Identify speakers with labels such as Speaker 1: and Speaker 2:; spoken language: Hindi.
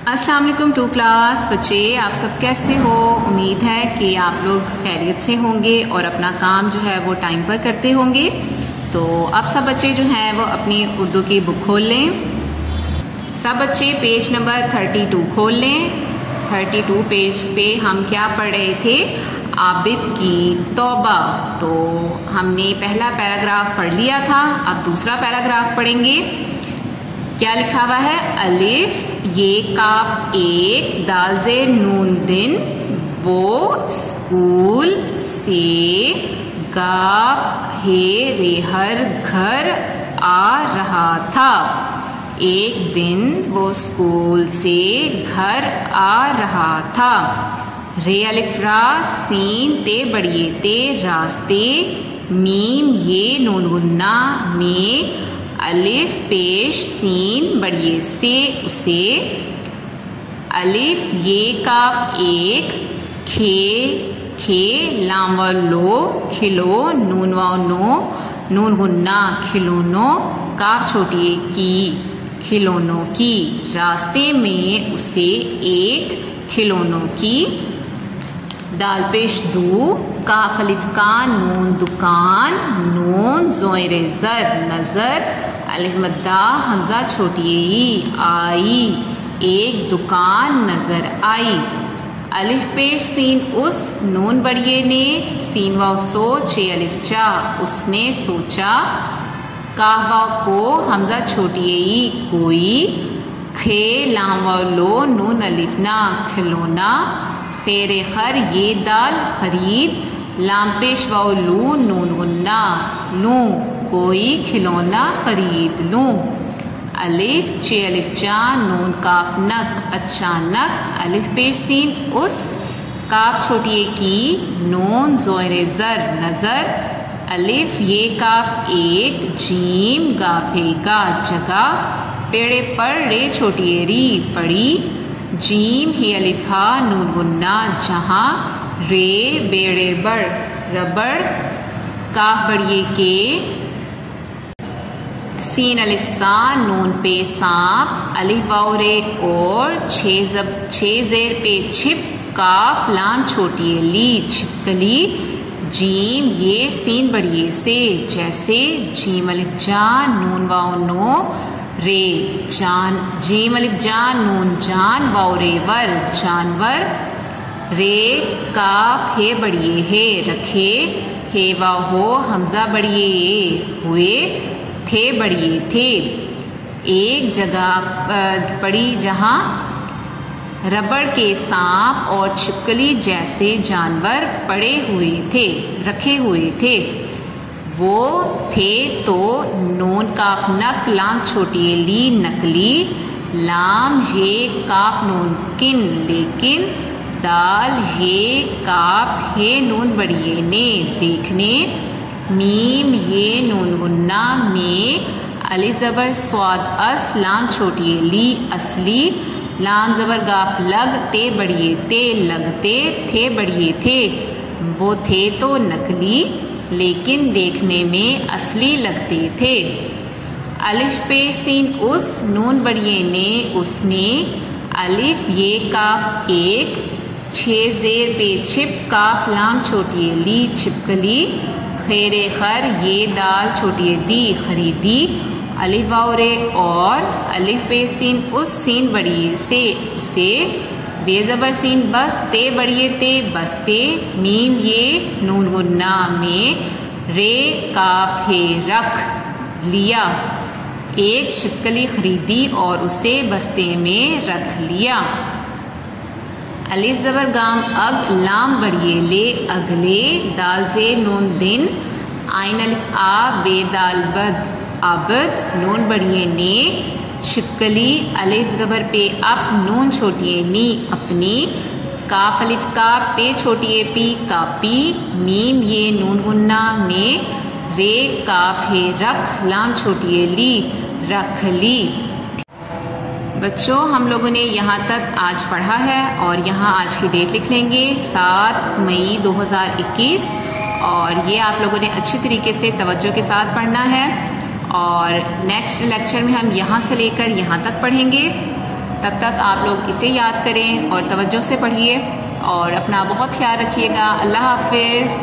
Speaker 1: अस्सलाम वालेकुम टू क्लास बच्चे, आप सब कैसे हो। उम्मीद है कि आप लोग खैरियत से होंगे और अपना काम जो है वो टाइम पर करते होंगे। तो अब सब बच्चे जो हैं वो अपनी उर्दू की बुक खोल लें। सब बच्चे पेज नंबर 32 खोल लें। 32 पेज पे हम क्या पढ़ रहे थे, आबिद की तौबा। तो हमने पहला पैराग्राफ पढ़ लिया था, अब दूसरा पैराग्राफ पढ़ेंगे। क्या लिखा हुआ है, अलिफ ये काफ एक दाल से नून दिन, वो स्कूल से गाफ हे रेहर घर आ रहा था। एक दिन वो स्कूल से घर आ रहा था। रे अलिफ रा सीन ते बड़िए ते रास्ते, मीम ये नून गुन्ना में, अलिफ पेश सीन बड़िए से उसे, अलिफ ये काफ एक खे खे लाम व लो खिलो, नून व नो नून गुन्ना खिलौनों, काफ छोटी की खिलौनों की, रास्ते में उसे एक खिलौनों की। दाल पेश दू काफ अलिफ का नून दुकान, नून ज़ोइर ज़र नज़र, अलिफ मद्दा हमजा छोटी आई, एक दुकान नजर आई। अलिफ पेश सीन उस नून बड़िए ने, सीन वाव सो चे अलिफ चा उसने सोचा, काफ वाव को हमजा छोटी कोई, खे लाम वाव लो नून अलिफ ना खिलौना, खेरे खर ये दाल खरीद, लाम पेश वाव लू नून गुन्ना लूं कोई खिलौना खरीद लूं। अलिफ चे अलिफ चा नून काफ नक अचानक, अलिफ पेश सीन उस काफ छोटी की नून ज़ोइर ज़र नज़र, अलिफ ये काफ एक जीम गाफेगा जगह, पेड़े पर रे छोटी री पड़ी, जीम ही अलिफा नून गुन्ना जहाँ, रे बेड़े बड़ रबड़ काफ बड़िए के, सीन अलिफ सा नून पे सांप, अलिफ वाव रे और छे ज़ेर पे छिप, काफ लाम छोटी ली छिपकली, जीम ये सीन बड़िए से जैसे, जीम अलिफ जान नून वाव नो रे जान, जीम अलिफ जान नून जान वाव रे वर जानवर, रे काफ हे बड़िए हे रखे, हे वाव हो हमजा बड़िए हुए, थे बड़िए थे। एक जगह पड़ी जहाँ रबड़ के सांप और छिपकली जैसे जानवर पड़े हुए थे, रखे हुए थे। वो थे तो नून काफ नक लाम छोटी ली नकली, लाम ये काफ नून किन लेकिन, दाल ये काफ हे नून बड़िए ने देखने, मीम ये नून गुन्ना में, अलिफ ज़बर स्वाद अस लाम छोटी ली असली, लाम ज़बर गाफ लग ते बड़िए ते लगते थे बड़िए थे। वो थे तो नकली लेकिन देखने में असली लगते थे। अलिफ पेश सीन उस नून बड़िए ने उसने, अलिफ ये काफ एक छे ज़ेर पे छिप, काफ लाम छोटी ली छिपकली, खेरे खर ये दाल छोटी दी खरीदी, अलिफ वाव रे और, अलिफ पे सीन उस सीन बड़िए से उसे, बेज़बर सीन बस ते बड़िए ते बसते, मीम ये नून गुन्ना में, रे काफ हे रख लिया, एक छिपकली खरीदी और उसे बस्ते में रख लिया। अलिफ ज़बर गाम अग लाम बड़िए ले अगले, दाल से नून दिन, आइन अलिफ आ बेदाल बद आबद, नून बड़िए ने, छिपकली अलिफ ज़बर पे अप नून छोटी नी अपनी, काफ अलिफ का पे छोटी पी कापी, मीम ये नून गुन्ना में, रे काफ हे रख लाम छोटी ली रख ली। बच्चों हम लोगों ने यहाँ तक आज पढ़ा है और यहाँ आज की डेट लिख लेंगे 7 मई 2021, और ये आप लोगों ने अच्छी तरीके से तवज्जो के साथ पढ़ना है। और नेक्स्ट लेक्चर में हम यहाँ से लेकर यहाँ तक पढ़ेंगे। तब तक आप लोग इसे याद करें और तवज्जो से पढ़िए और अपना बहुत ख्याल रखिएगा। अल्लाह हाफिज़।